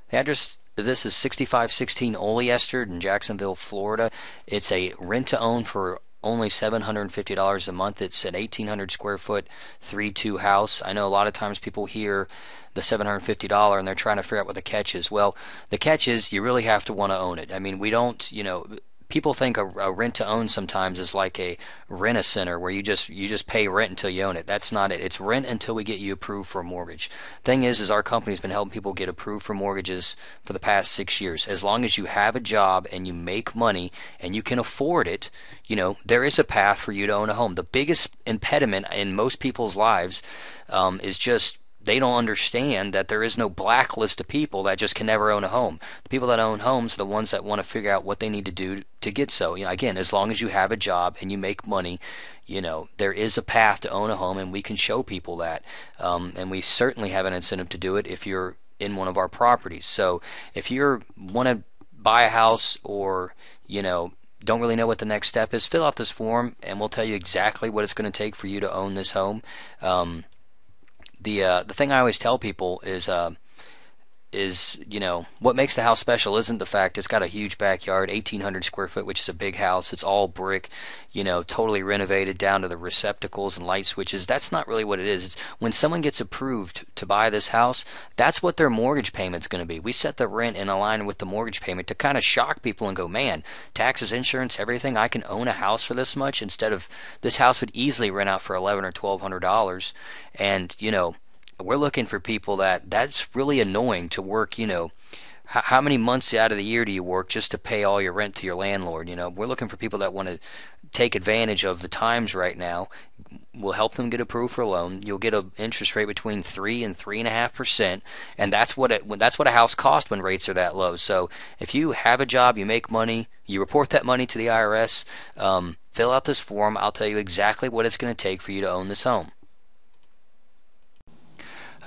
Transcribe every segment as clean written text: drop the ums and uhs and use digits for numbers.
The address of this is 6516 Oleaster in Jacksonville, Florida. It's a rent-to-own for only $750 a month. It's an 1,800 square foot 3-2 house. I know a lot of times people hear the $750 and they're trying to figure out what the catch is. Well, the catch is you really have to want to own it. I mean, we don't, people think a rent to own sometimes is like a rent-a-center where you just pay rent until you own it. That's not it. It's rent until we get you approved for a mortgage. Thing is our company's been helping people get approved for mortgages for the past 6 years. As long as you have a job and you make money and you can afford it, there is a path for you to own a home. The biggest impediment in most people's lives is just they don't understand that there is no blacklist of people that just can never own a home. The people that own homes are the ones that want to figure out what they need to do to get so. Again, as long as you have a job and you make money, there is a path to own a home, and we can show people that. And we certainly have an incentive to do it if you're in one of our properties. So if you want to buy a house or, don't really know what the next step is, fill out this form and we'll tell you exactly what it's going to take for you to own this home. The thing I always tell people is what makes the house special isn't the fact it's got a huge backyard, 1,800 square foot, which is a big house. It's all brick, totally renovated down to the receptacles and light switches. That's not really what it is. It's when someone gets approved to buy this house, that's what their mortgage payment's going to be. We set the rent in line with the mortgage payment to kind of shock people and go, man, taxes, insurance, everything, I can own a house for this much, instead of this house would easily rent out for $1,100 or $1,200. And we're looking for people that's really annoying to work. How many months out of the year do you work just to pay all your rent to your landlord? We're looking for people that want to take advantage of the times right now. We'll help them get approved for a loan. You'll get an interest rate between 3 and 3.5%, and that's what a house costs when rates are that low. So if you have a job, you make money, you report that money to the IRS, fill out this form. I'll tell you exactly what it's going to take for you to own this home.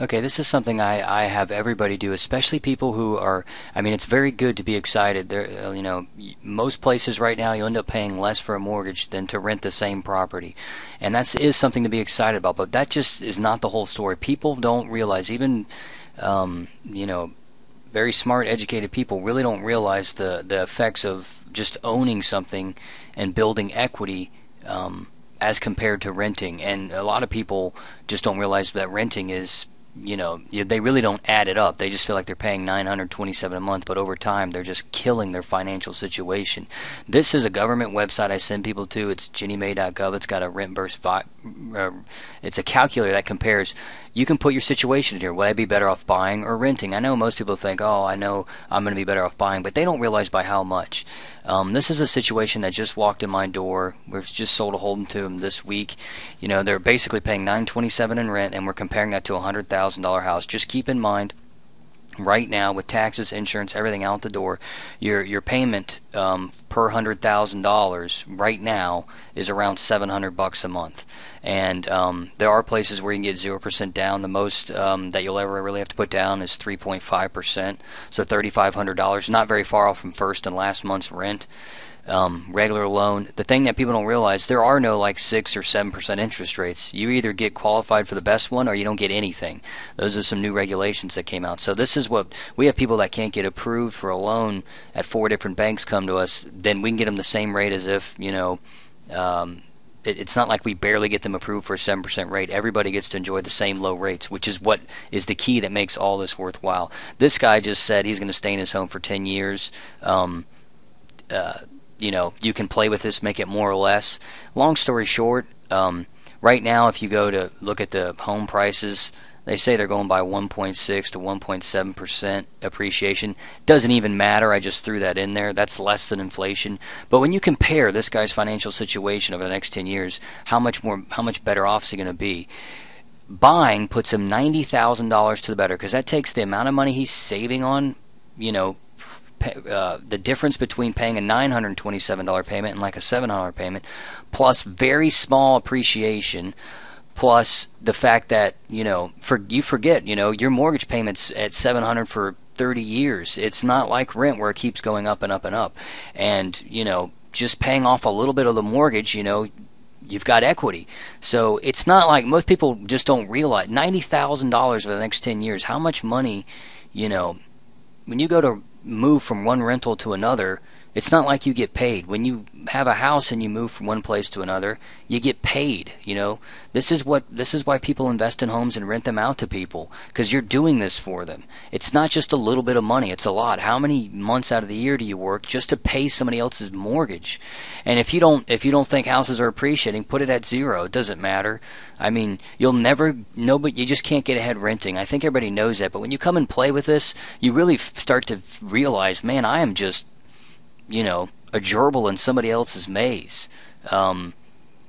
Okay, this is something I have everybody do, especially people who are, it's very good to be excited. There, most places right now you end up paying less for a mortgage than to rent the same property. And that is something to be excited about, but that just is not the whole story. People don't realize, even, very smart, educated people really don't realize the effects of just owning something and building equity as compared to renting. And a lot of people just don't realize that renting is, they really don't add it up. They just feel like they're paying $927 a month, but over time they're just killing their financial situation. This is a government website I send people to. It's ginniemay.gov. It's got a rent versus it's a calculator that compares. You can put your situation in here. Would I be better off buying or renting? I know most people think, oh, I know I'm going to be better off buying, but they don't realize by how much. This is a situation that just walked in my door. We've just sold a home to them this week. They're basically paying $927 in rent, and we're comparing that to a $100,000 house. Just keep in mind, right now, with taxes, insurance, everything out the door, your payment per $100,000 right now is around $700 a month. And there are places where you can get 0% down. The most that you'll ever really have to put down is 3.5%, so $3,500. Not very far off from first and last month's rent. Regular loan. The thing that people don't realize, there are no like 6 or 7% interest rates. You either get qualified for the best one or you don't get anything. Those are some new regulations that came out. So this is what we have: people that can't get approved for a loan at 4 different banks come to us. Then we can get them the same rate as if it's not like we barely get them approved for a 7% rate. Everybody gets to enjoy the same low rates, which is what is the key that makes all this worthwhile. This guy just said he's going to stay in his home for 10 years. You can play with this, make it more or less. Long story short, right now if you go to look at the home prices, they say they're going by 1.6 to 1.7% appreciation. Doesn't even matter. I just threw that in there. That's less than inflation. But when you compare this guy's financial situation over the next 10 years, how much better off is he going to be? Buying puts him $90,000 to the better, because that takes the amount of money he's saving on, the difference between paying a $927 payment and like a $700 payment, plus very small appreciation, plus the fact that you forget your mortgage payments at $700 for 30 years. It's not like rent where it keeps going up and up and up. And just paying off a little bit of the mortgage, you've got equity. So it's not like most people just don't realize $90,000 for the next 10 years. How much money when you go to move from one rental to another, it's not like you get paid. When you have a house and you move from one place to another, you get paid. This is why people invest in homes and rent them out to people, because you're doing this for them. It's not just a little bit of money, it's a lot. How many months out of the year do you work just to pay somebody else's mortgage? And if you don't think houses are appreciating, put it at zero. It doesn't matter. I mean, you'll never know, but you just can't get ahead renting. I think everybody knows that, but when you come and play with this, you really start to realize, man, I am just a gerbil in somebody else's maze. Even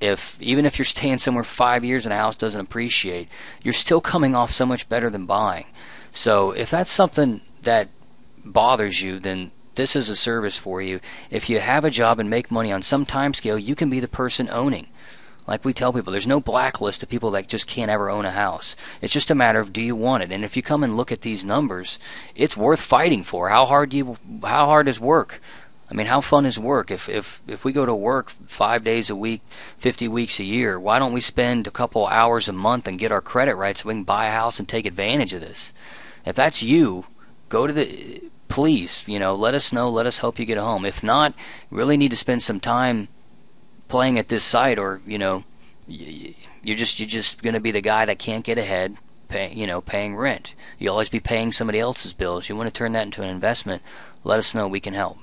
if you're staying somewhere 5 years and a house doesn't appreciate, you're still coming off so much better than buying. So if that's something that bothers you, then this is a service for you. If you have a job and make money on some time scale, you can be the person owning. Like we tell people, there's no blacklist of people that just can't ever own a house. It's just a matter of, do you want it? And if you come and look at these numbers, it's worth fighting for. How hard is work? I mean, how fun is work? If we go to work 5 days a week, 50 weeks a year, why don't we spend a couple hours a month and get our credit right so we can buy a house and take advantage of this? If that's you, please, let us know. Let us help you get a home. If not, you really need to spend some time playing at this site, or you're just going to be the guy that can't get ahead, paying rent. You'll always be paying somebody else's bills. You want to turn that into an investment. Let us know. We can help.